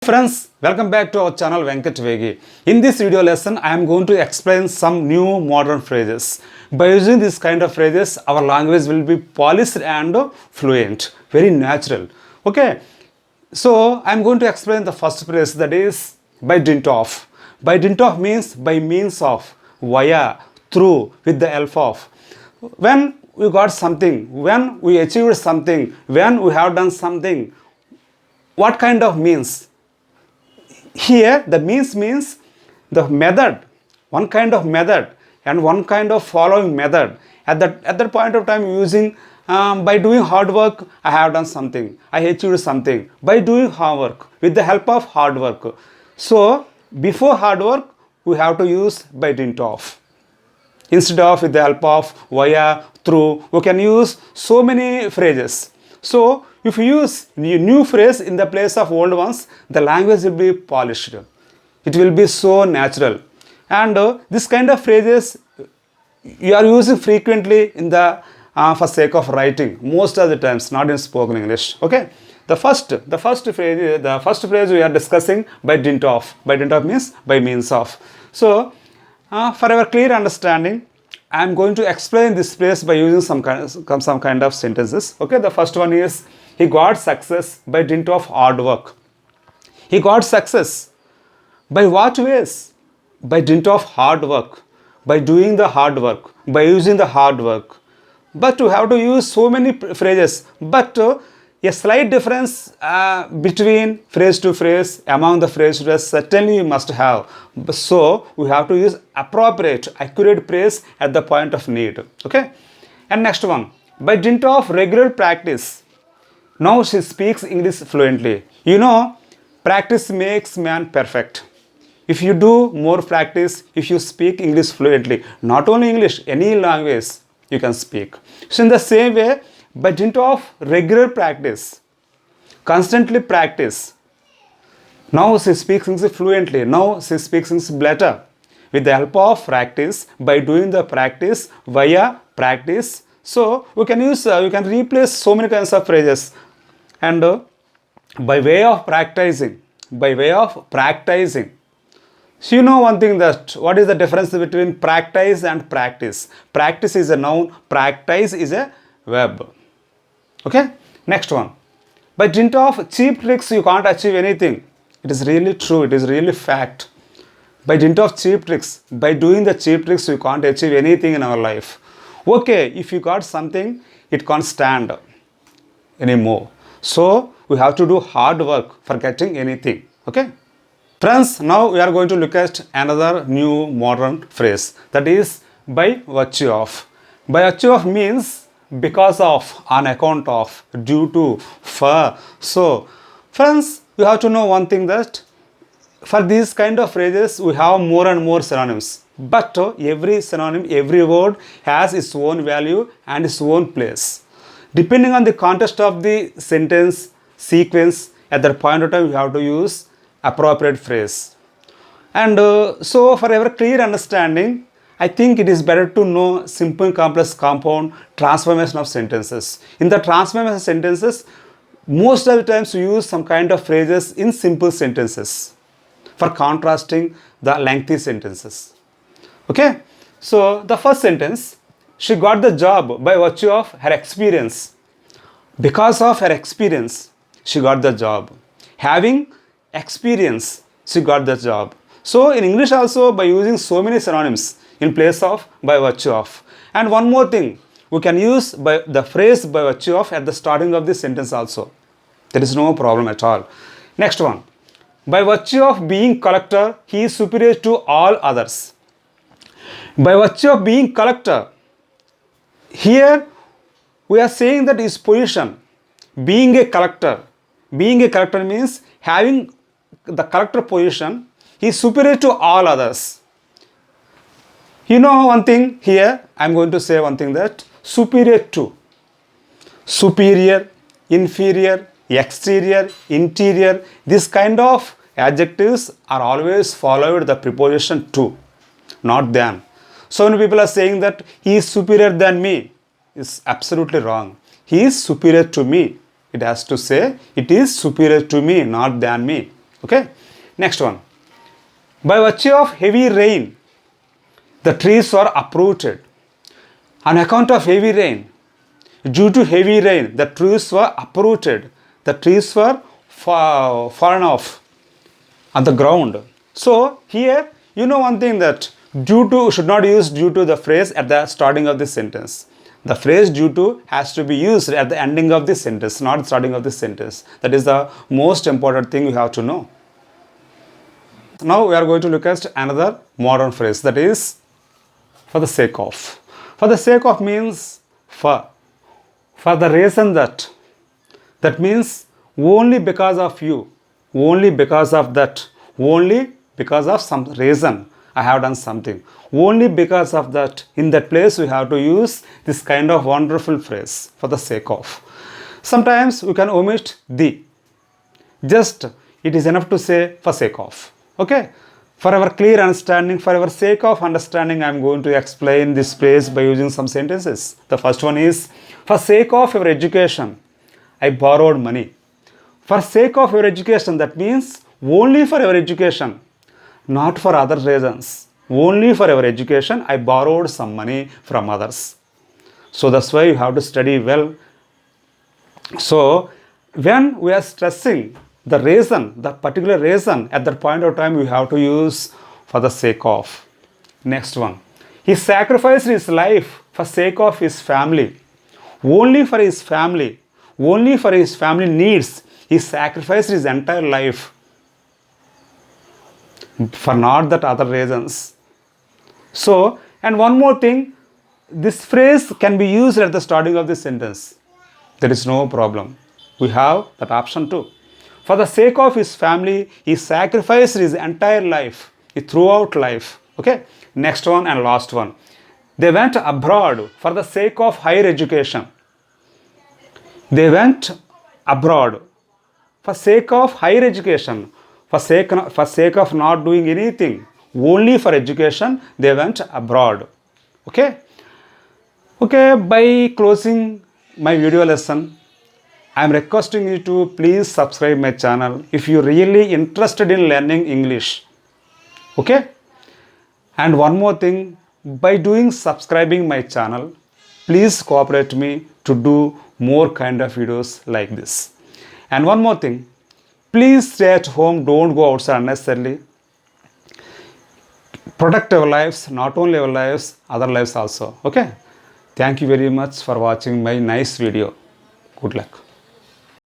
Friends, welcome back to our channel Venkat Vegi. In this video lesson, I am going to explain some new modern phrases. By using this kind of phrases, our language will be polished and fluent, very natural. Okay, so I am going to explain the first phrase, that is by dint of. By dint of means by means of, via, through, with the help of. When we got something, when we achieved something, when we have done something, what kind of means? Here the means the method, one kind of method and one kind of following method. At that point of time, using by doing hard work, I have done something, I achieved something by doing hard work with the help of hard work. So before hard work, we have to use by dint of. Instead of with the help of, via, through, we can use so many phrases. So if you use new phrase in the place of old ones, the language will be polished. It will be so natural. And this kind of phrases you are using frequently in the for sake of writing, most of the times, not in spoken English. Okay. The first phrase we are discussing, by dint of. By dint of means by means of. So for our clear understanding, I am going to explain this phrase by using some kind of sentences. Okay, the first one is, he got success by dint of hard work. He got success by what ways? By dint of hard work, by doing the hard work, by using the hard work. But we have to use so many phrases, but a slight difference between phrase to phrase, among the phrases certainly you must have. So we have to use appropriate, accurate phrase at the point of need. Okay. And next one, by dint of regular practice, now she speaks English fluently. You know, practice makes man perfect. If you do more practice, if you speak English fluently, not only English, any language you can speak. So in the same way, by dint of regular practice, constantly practice, now she speaks English fluently, now she speaks English better. With the help of practice, by doing the practice, via practice. So we can use, you can replace so many kinds of phrases. And by way of practicing, by way of practicing. So you know one thing, that what is the difference between practice and practice? Practice is a noun, practice is a verb. Okay, next one. By dint of cheap tricks, you can't achieve anything. It is really true, it is really fact. By dint of cheap tricks, by doing the cheap tricks, you can't achieve anything in our life. Okay, if you got something, it can't stand anymore. So we have to do hard work for getting anything. Okay. Friends, now we are going to look at another new modern phrase, that is by virtue of. By virtue of means because of, on account of, due to, for. So friends, you have to know one thing, that for these kind of phrases we have more and more synonyms, but every synonym, every word has its own value and its own place. Depending on the context of the sentence, sequence, at that point of time you have to use appropriate phrase. And so for our clear understanding, I think it is better to know simple, complex, compound, transformation of sentences. In the transformation of sentences, most of the times we use some kind of phrases in simple sentences for contrasting the lengthy sentences. Okay, so the first sentence, she got the job by virtue of her experience. Because of her experience, she got the job. Having experience, she got the job. So in English also, by using so many synonyms in place of by virtue of. And one more thing, we can use by the phrase by virtue of at the starting of the sentence also. There is no problem at all. Next one, by virtue of being collector, he is superior to all others. By virtue of being collector, here we are saying that his position, being a collector means having the collector position, he is superior to all others. You know one thing here, I am going to say one thing, that superior to, superior, inferior, exterior, interior, this kind of adjectives are always followed the preposition to, not than. So many people are saying that he is superior than me. It's absolutely wrong. He is superior to me. It has to say it is superior to me, not than me. Okay, next one. By virtue of heavy rain, the trees were uprooted. On account of heavy rain, due to heavy rain, the trees were uprooted. The trees were fallen off on the ground. So here, you know one thing, that due to should not use due to the phrase at the starting of this sentence. The phrase due to has to be used at the ending of this sentence, not starting of this sentence. That is the most important thing you have to know. Now we are going to look at another modern phrase, that is for the sake of. For the sake of means for the reason that. That means only because of you, only because of that, only because of some reason I have done something. Only because of that, in that place we have to use this kind of wonderful phrase, for the sake of. Sometimes we can omit the. Just it is enough to say for sake of. Okay? For our clear understanding, for our sake of understanding, I am going to explain this phrase by using some sentences. The first one is, for sake of your education, I borrowed money. For sake of your education, that means only for your education, not for other reasons. Only for your education, I borrowed some money from others. So that's why you have to study well. So when we are stressing the reason, the particular reason, at that point of time, we have to use for the sake of. Next one. He sacrificed his life for sake of his family. Only for his family. Only for his family needs. He sacrificed his entire life. For not that other reasons. So, and one more thing, this phrase can be used at the starting of this sentence. There is no problem. We have that option too. For the sake of his family, he sacrificed his entire life, throughout life. Okay? Next one and last one. They went abroad for the sake of higher education. They went abroad for sake of higher education. For sake of not doing anything. Only for education, they went abroad. Okay? Okay, by closing my video lesson, I am requesting you to please subscribe my channel if you are really interested in learning English. Okay? And one more thing, by subscribing my channel, please cooperate me to do more kind of videos like this. And one more thing, please stay at home, don't go outside unnecessarily. Protect our lives, not only our lives, other lives also. Okay? Thank you very much for watching my nice video. Good luck.